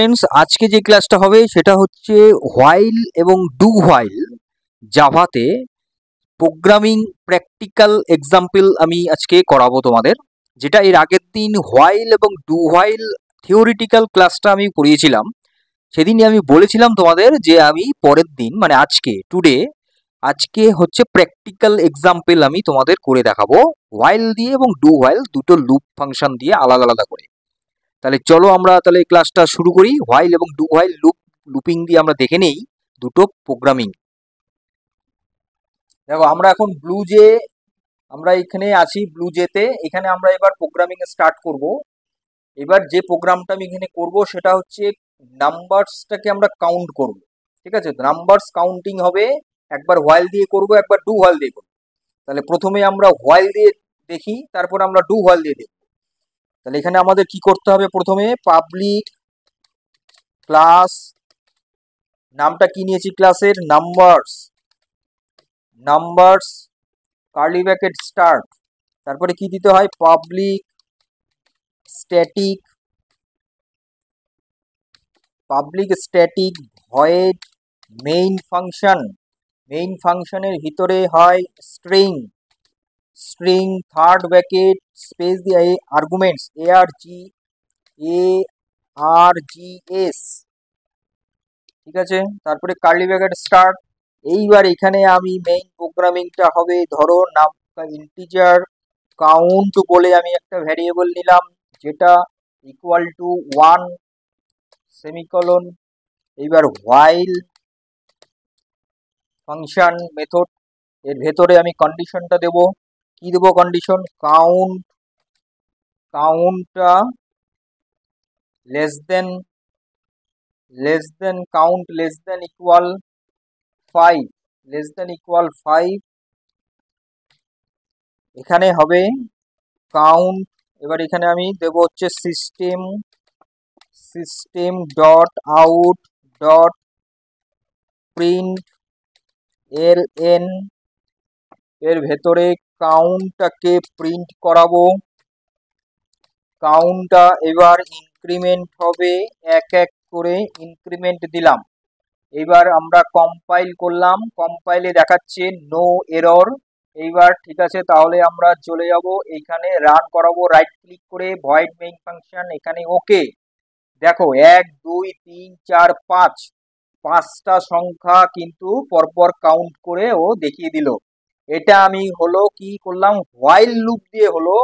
Friends, আজকে যে ক্লাসটা হবে সেটা হচ্ছে হোয়াইল এবং ডু হোয়াইল জাভাতে প্রোগ্রামিং প্র্যাকটিক্যাল এক্সাম্পল আমি আজকে করাবো তোমাদের। যেটা এর আগের দিন হোয়াইল এবং ডু হোয়াইল থিওরিটিক্যাল ক্লাসটা আমি করিয়েছিলাম। সেদিনই আমি বলেছিলাম তোমাদের যে আমি পরের দিন মানে আজকে হচ্ছে প্র্যাকটিক্যাল এক্সাম্পল আমি তোমাদের করে দেখাবো হোয়াইল দিয়ে এবং ডু হোয়াইল দুটো লুপ ফাংশন দিয়ে আলাদা আলাদা করে। তাহলে চলো আমরা তাহলে ক্লাসটা শুরু করি। হোয়াইল এবং ডু হোয়াইল লুপিং দিয়ে আমরা দেখে নেই দুটো প্রোগ্রামিং। দেখো আমরা এখন আমরা এখানে আছি ব্লুজেতে। এখানে আমরা এবার প্রোগ্রামিং স্টার্ট করব। এবার যে প্রোগ্রামটা আমি এখানে করব সেটা হচ্ছে নাম্বারসটাকে আমরা কাউন্ট করব। ঠিক আছে, নাম্বারস কাউন্টিং হবে। একবার হোয়াইল দিয়ে করব, একবার ডু হোয়াইল দিয়ে করব। তাহলে প্রথমে আমরা হোয়াইল দিয়ে দেখি, তারপর আমরা ডু হোয়াইল দিয়ে দেখি। তাহলে এখানে আমাদের কি করতে হবে? প্রথমে পাবলিক ক্লাস, নামটা কি নিয়েছি ক্লাসের? Numbers curly bracket start. তারপরে কি দিতে হয়? পাবলিক স্ট্যাটিক ভয়েড মেইন ফাংশনের ভিতরে হয় স্ট্রিং থার্ড ব্র্যাকেট স্পেস দিয়ে আর্গুমেন্টস ARGS। ঠিক আছে, তারপরে কার্লি ব্র্যাকেট স্টার্ট। এইবার এখানে আমি মেইন প্রোগ্রামিংটা হবে, ধরো নাম ইন্টিজার কাউন্ট বলে আমি একটা ভ্যারিয়েবল নিলাম যেটা ইকুয়াল টু 1 সেমিকোলন। এইবার হোয়াইল ফাংশন মেথড এর ভেতরে আমি কন্ডিশনটা দেব। কি দেব কন্ডিশন? কাউন্টটা লেস দেন ইকুয়াল 5 এখানে হবে কাউন্ট। এবার এখানে আমি দেব হচ্ছে system dot out dot print ln এর ভেতরে কাউন্টটাকে প্রিন্ট করাবো। কাউন্টটা এবার ইনক্রিমেন্ট হবে, এক এক করে ইনক্রিমেন্ট দিলাম। এবার আমরা কম্পাইল করলাম, কম্পাইলে দেখাচ্ছে নো এরর। এইবার ঠিক আছে, তাহলে আমরা চলে যাব এইখানে রান করাবো রাইট ক্লিক করে ভয়েড মেইন ফাংশন। এখানে ওকে। দেখো 1 2 3 4 5 পাঁচটা সংখ্যা কিন্তু পরপর কাউন্ট করে ও দেখিয়ে দিল। এটা আমি হলো কি করলাম? হোয়াইল লুপ দিয়ে হলো।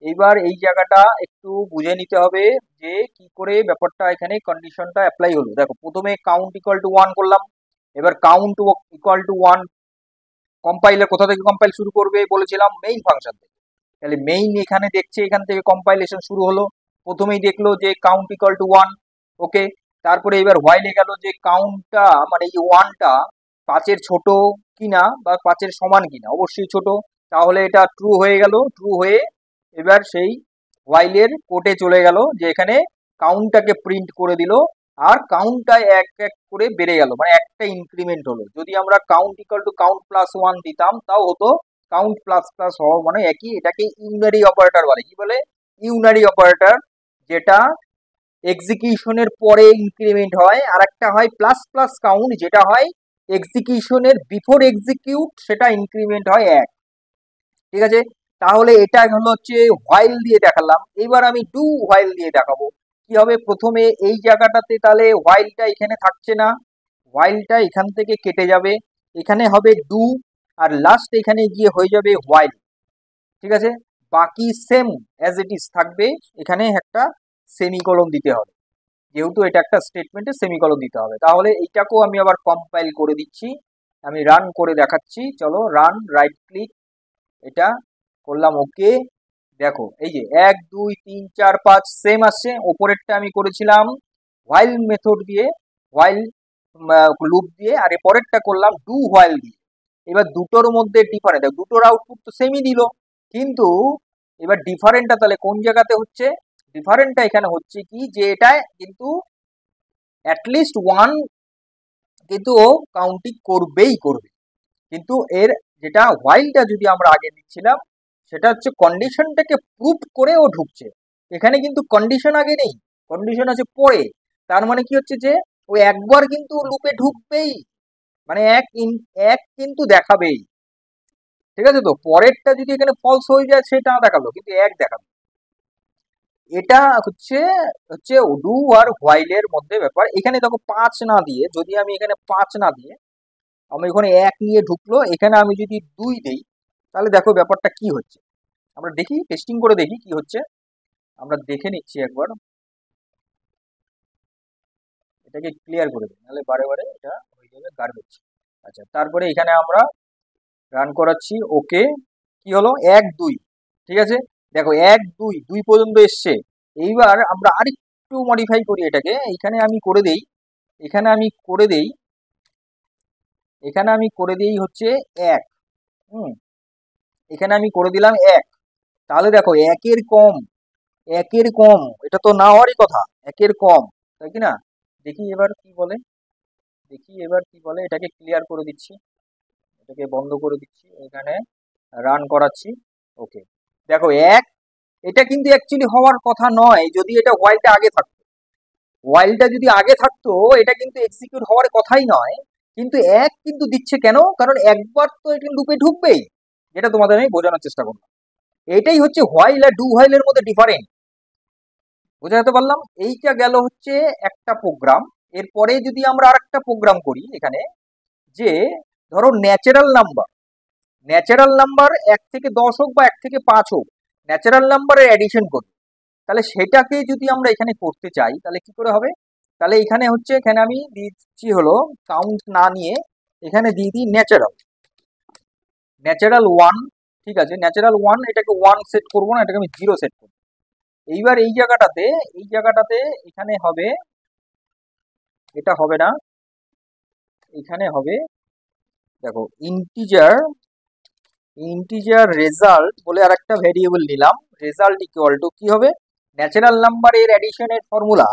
এইবার এই জায়গাটা একটু বুঝে নিতে হবে যে কি করে ব্যাপারটা এখানে কন্ডিশনটা অ্যাপ্লাই হলো। দেখো প্রথমে কাউন্ট ইকুয়াল টু 1 করলাম। এবার কাউন্ট ইকুয়াল টু 1 কম্পাইলার কোথা থেকে কম্পাইল শুরু করবে বলেছিলাম? মেইন ফাংশন থেকে। তাহলে মেইন এখানে দেখছে, এখান থেকে কম্পাইলেশন শুরু হলো। প্রথমেই দেখলো যে কাউন্ট ইকুয়াল টু 1, ওকে। তারপরে এবার হোয়াইলে গেল যে কাউন্টটা মানে এই 1টা 5-এর ছোট কিনা বা 5-এর সমান কিনা, অবশ্যই ছোট। তাহলে এটা ট্রু হয়ে গেল। ট্রু হয়ে এবার সেই হোয়াইলের কোডে চলে গেল যে এখানে কাউন্টটাকে প্রিন্ট করে দিল। আর কাউন্টটা এক এক করে বেড়ে গেল, মানে একটা ইনক্রিমেন্ট হলো। যদি আমরা count equal to count plus 1 দিতাম তাও হতো। কাউন্ট প্লাস প্লাস হওয়া মানে একই। এটাকে ইউনারি অপারেটর বলে। কি বলে? ইউনারি অপারেটর, যেটা এক্সিকিউশনের পরে ইনক্রিমেন্ট হয়। আর একটা হয় প্লাস প্লাস কাউন্ট, যেটা হয় এক্সিকিউশনের বিফোর এক্সিকিউট, সেটা ইনক্রিমেন্ট হয় 1। ঠিক আছে, তাহলে এটা হলো হচ্ছে হোয়াইল দিয়ে দেখালাম। এবার আমি ডু হোয়াইল দিয়ে দেখাবো। কি হবে? প্রথমে এই জায়গাটাতে তাহলে হোয়াইলটা এখানে থাকছে না, হোয়াইলটা এখান থেকে কেটে যাবে, এখানে হবে ডু, আর লাস্ট এখানে গিয়ে হয়ে যাবে হোয়াইল। ঠিক আছে, বাকি সেম অ্যাজ ইট ইজ থাকবে। এখানে একটা সেমিকোলন দিতে হবে, যেহেতু এটা একটা স্টেটমেন্টে সেমিকোলন দিতে হবে। তাহলে এইটাকেও আমি আবার কম্পাইল করে দিচ্ছি, আমি রান করে দেখাচ্ছি। চলো রান, রাইট ক্লিক, এটা করলাম ওকে। দেখো এই যে 1 2 3 4 5 সেম আসছে। ওপরেরটা আমি করেছিলাম হোয়াইল মেথড দিয়ে, হোয়াইল লুপ দিয়ে, আর পরেরটা করলাম ডু হোয়াইল দিয়ে। এবার দুটোর মধ্যে ডিফারেন্ট, দুটোর আউটপুট তো সেমই দিল, কিন্তু এবার ডিফারেন্টটা তাহলে কোন জায়গাতে হচ্ছে? ডিফারেন্টটা এখানে হচ্ছে কি, যে এটা কিন্তু অ্যাটলিস্ট 1 কিন্তু ও কাউন্টিং করবে। কিন্তু এর যেটা হোয়াইলটা যদি আমরা আগে দিচ্ছিলাম সেটা হচ্ছে কন্ডিশনটাকে প্রুভ করে ও ঢুকছে। এখানে কিন্তু কন্ডিশন আগে নেই, কন্ডিশন আছে পরে। তার মানে কি হচ্ছে যে ও একবার কিন্তু লুপে ঢুকবেই, মানে এক কিন্তু দেখাবেই। ঠিক আছে, তো পরেরটা যদি এখানে ফলস হয়ে যায় সেটা দেখালো, কিন্তু এক দেখাবে। এটা হচ্ছে হচ্ছে ডু আর হোয়াইলের মধ্যে ব্যাপার। এখানে দেখো 5 না দিয়ে, যদি আমি এখানে 5 না দিয়ে আমি এখানে এক নিয়ে ঢুকলো, এখানে আমি যদি 2 দেই, তাহলে দেখো ব্যাপারটা কি হচ্ছে। আমরা দেখি, টেস্টিং করে দেখি কি হচ্ছে। আমরা দেখে নিচ্ছি একবার, এটাকে ক্লিয়ার করে দিই, নাহলে বারে বারে এটা হয়ে যাবে গার্বেজ। আচ্ছা, তারপরে এখানে আমরা রান করাচ্ছি। ওকে, কি হলো 1 2, ঠিক আছে। দেখো 1 2 2 পর্যন্ত এসছে। এইবার আমরা আরেকটু মডিফাই করি এটাকে, এখানে আমি করে দেই, এখানে আমি করে দেই, এখানে আমি করে দেই হচ্ছে 1। হুম, এখানে আমি করে দিলাম 1। তাহলে দেখো একের কম, একের কম, এটা তো না হওয়ারই কথা, একের কম, তাই কি না? দেখি এবার কি বলে, দেখি এবার কি বলে। এটাকে ক্লিয়ার করে দিচ্ছি, এটাকে বন্ধ করে দিচ্ছি, এখানে রান করাচ্ছি। ওকে, দেখো 1, এটা কিন্তু অ্যাকচুয়ালি হওয়ার কথা নয় যদি এটা হোয়াইলটা আগে থাকতো। হোয়াইলটা যদি আগে থাকতো এটা কিন্তু এক্সিকিউট হওয়ার কথাই নয়, কিন্তু 1 কিন্তু দিচ্ছে কেন? কারণ একবার তো এটা লুপে ঢুকবেই, যেটা তোমাদের আমি বোঝানোর চেষ্টা করলাম। এটাই হচ্ছে হোয়াইল আর ডু হোয়াইলের মধ্যে ডিফারেন্ট। বোঝাতে পারলাম? এইটা গেল হচ্ছে একটা প্রোগ্রাম। এরপরে যদি আমরা আরেকটা প্রোগ্রাম করি এখানে, যে ধরো ন্যাচারাল নাম্বার, ন্যাচারাল নাম্বার 1 থেকে 10 হোক বা 1 থেকে 5 হোক, ন্যাচারাল নাম্বারের অ্যাডিশন করি, তাহলে সেটাকে যদি আমরা এখানে করতে চাই তাহলে কি করে হবে? তাহলে এখানে হচ্ছে, এখানে আমি দিচ্ছি হলো কাউন্ট না নিয়ে, এখানে দিয়ে দিই ন্যাচারাল, ন্যাচারাল 1। ঠিক আছে, ন্যাচারাল 1, এটাকে 1 সেট করবো না, এটাকে আমি 0 সেট করবো। এইবার এই জায়গাটাতে, এই জায়গাটাতে এখানে হবে, এটা হবে না, এখানে হবে দেখো ইন্টিজার, ইন্টিজার রেজাল্ট বলে আর একটা ভেরিয়েবল নিলাম। রেজাল্ট ইকুয়াল টু কি হবে? ন্যাচারাল নাম্বার এর অ্যাডিশনের ফর্মুলা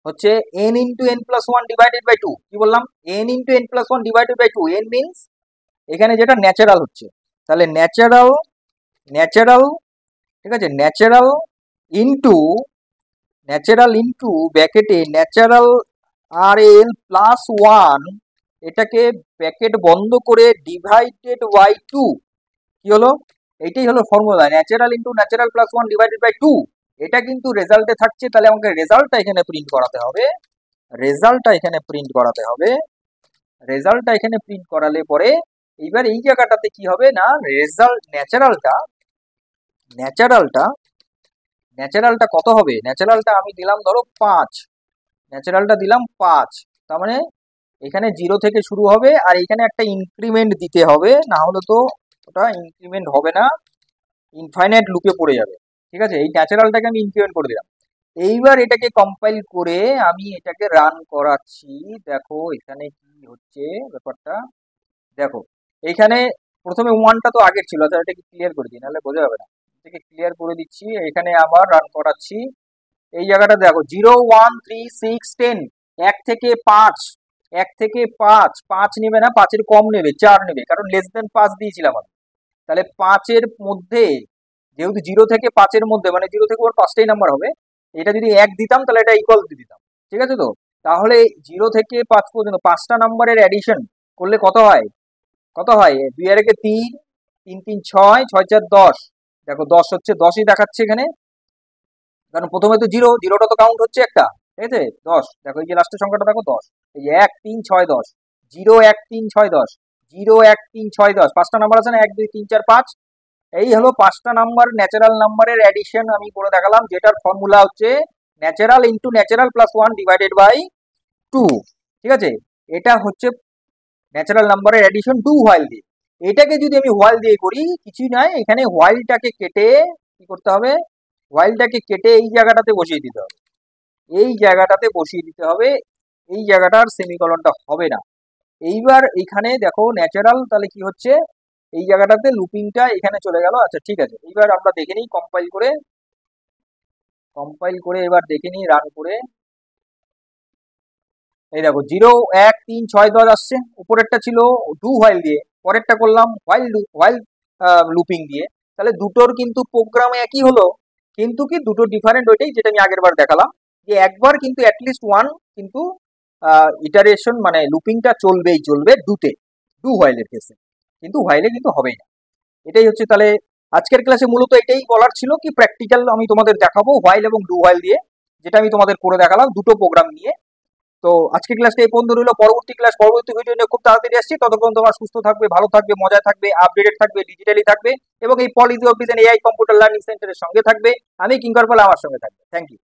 হচ্ছে n into n plus one divided by two. কি বললাম? n into n plus one divided by two. n means এখানে যেটা ন্যাচারাল হচ্ছে, তাহলে ন্যাচারাল, ন্যাচারাল, ঠিক আছে, ন্যাচারাল ইন্টু, ন্যাচারাল ইন্টু ব্যাকেটে ন্যাচারাল আর এল প্লাস ওয়ান, এটাকে ব্যাকেট বন্ধ করে ডিভাইডেড বাই টু। কি হলো? এইটাই হলো formula, natural into natural plus one divided by two. এটা কিন্তু রেজাল্টে থাকছে, তাহলে আমাকে রেজাল্টটা এখানে প্রিন্ট করাতে হবে, রেজাল্টটা এখানে প্রিন্ট করাতে হবে। রেজাল্টটা এখানে প্রিন্ট করালে পরে এইবার এই জায়গাটাতে কি হবে না, রেজাল্ট ন্যাচারালটা, ন্যাচারালটা, ন্যাচারালটা কত হবে? ন্যাচারালটা আমি দিলাম ধরো 5, ন্যাচারালটা দিলাম 5। তার মানে এখানে 0 থেকে শুরু হবে, আর এখানে একটা ইনক্রিমেন্ট দিতে হবে, না হলে তো ওটা ইনক্রিমেন্ট হবে না, ইনফাইনাইট লুপে পড়ে যাবে। ঠিক আছে, এই ন্যাচারালটাকে আমি ইনক্রিমেন্ট করে দিলাম। এইবার এটাকে কম্পাইল করে আমি এটাকে রান করাচ্ছি। দেখো এখানে কি হচ্ছে ব্যাপারটা, দেখো এইখানে প্রথমে 1টা তো আগের ছিল, আচ্ছা এটাকে ক্লিয়ার করে দিই নাহলে বোঝা যাবে না। এটাকে ক্লিয়ার করে দিচ্ছি, এখানে আবার রান করাচ্ছি। এই জায়গাটা দেখো 0 1 3 6 10, 1 থেকে 5, 1 থেকে 5, 5 নেবে না, 5-এর কম নেবে, 4 নেবে, কারণ লেস দেন 5 দিয়েছিলাম আমি। তাহলে 5-এর মধ্যে, যেহেতু 0 থেকে 5-এর মধ্যে, মানে 0 থেকে ওর 5টাই নাম্বার হবে, এটা যদি 1 দিতাম তাহলে এটা ইকুয়াল দিয়ে দিতাম। ঠিক আছে, তো তাহলে 0 থেকে 5 পর্যন্ত 5টা নাম্বারের অ্যাডিশন করলে কত হয়? কত হয়? 2 আর 1 3, 3 3 6, 6 4 10। দেখো 10 হচ্ছে, 10ই দেখাচ্ছে এখানে, কারণ প্রথমে তো 0, 0টা তো কাউন্ট হচ্ছে একটা। ঠিক আছে, 10, দেখো এই যে লাস্টের সংখ্যাটা দেখো 10, এই যে 1 3 6 10, 0 1 3 6 10, 0 1 3 6 10, 5টা নাম্বার আছে না, 1 2 3 4 5। এই হলো 5টা নাম্বার ন্যাচারাল নাম্বারের অ্যাডিশন আমি করে দেখালাম, যেটার ফর্মুলা হচ্ছে natural into natural plus one divided by two. ঠিক আছে, এটা হচ্ছে ন্যাচারাল নাম্বারের অ্যাডিশন টু হোয়াইল দিয়ে। এটাকে যদি আমি হোয়াইল দিয়ে করি, কিছুই নয়, এখানে হোয়াইলটাকে কেটে কি করতে হবে? হোয়াইলটাকে কেটে এই জায়গাটাতে বসিয়ে দিতে হবে, এই জায়গাটাতে বসিয়ে দিতে হবে, এই জায়গাটার সেমিকলনটা হবে না। এইবার এখানে দেখো ন্যাচারাল, তাহলে কি হচ্ছে, এই জায়গাটাতে লুপিংটা এখানে চলে গেল। আচ্ছা ঠিক আছে, এইবার আমরা দেখে নিই কম্পাইল করে, কম্পাইল করে এবার দেখে নিই রান করে। এই দেখো 0 1 3 6 10 আসছে, উপরেরটা ছিল ডু হোয়াইল দিয়ে, পরেরটা করলাম হোয়াইল হোয়াইল লুপিং দিয়ে। তাহলে দুটোর কিন্তু প্রোগ্রাম একই হলো, কিন্তু কি দুটো ডিফারেন্ট, ওইটাই যেটা আমি আগের বার দেখালাম, যে একবার কিন্তু অ্যাটলিস্ট ওয়ান কিন্তু ইটারেশন মানে লুপিংটা চলবে ডু হোয়াইলের কেসে, কিন্তু হোয়াইলে কিন্তু হবেই না। এটাই হচ্ছে তাহলে আজকের ক্লাসে মূলত এটাই বলার ছিল কি প্র্যাকটিক্যাল আমি তোমাদের দেখাবো হোয়াইল এবং ডু হোয়াইল দিয়ে, যেটা আমি তোমাদের করে দেখালাম দুটো প্রোগ্রাম নিয়ে। তো আজকের ক্লাসটা এই পর্যন্ত রইল। পরবর্তী ভিডিও নিয়ে খুব তাড়াতাড়ি আসছি। ততক্ষণ তোমরা সুস্থ থাকবে, ভালো থাকবে, মজায় থাকবে, আপডেটেড থাকবে, ডিজিটালি থাকবে এবং এই policy of design AI computer learning সেন্টারের সঙ্গে থাকবে। আমি কিঙ্কর পাল, আমার সঙ্গে থাকবে। Thank you.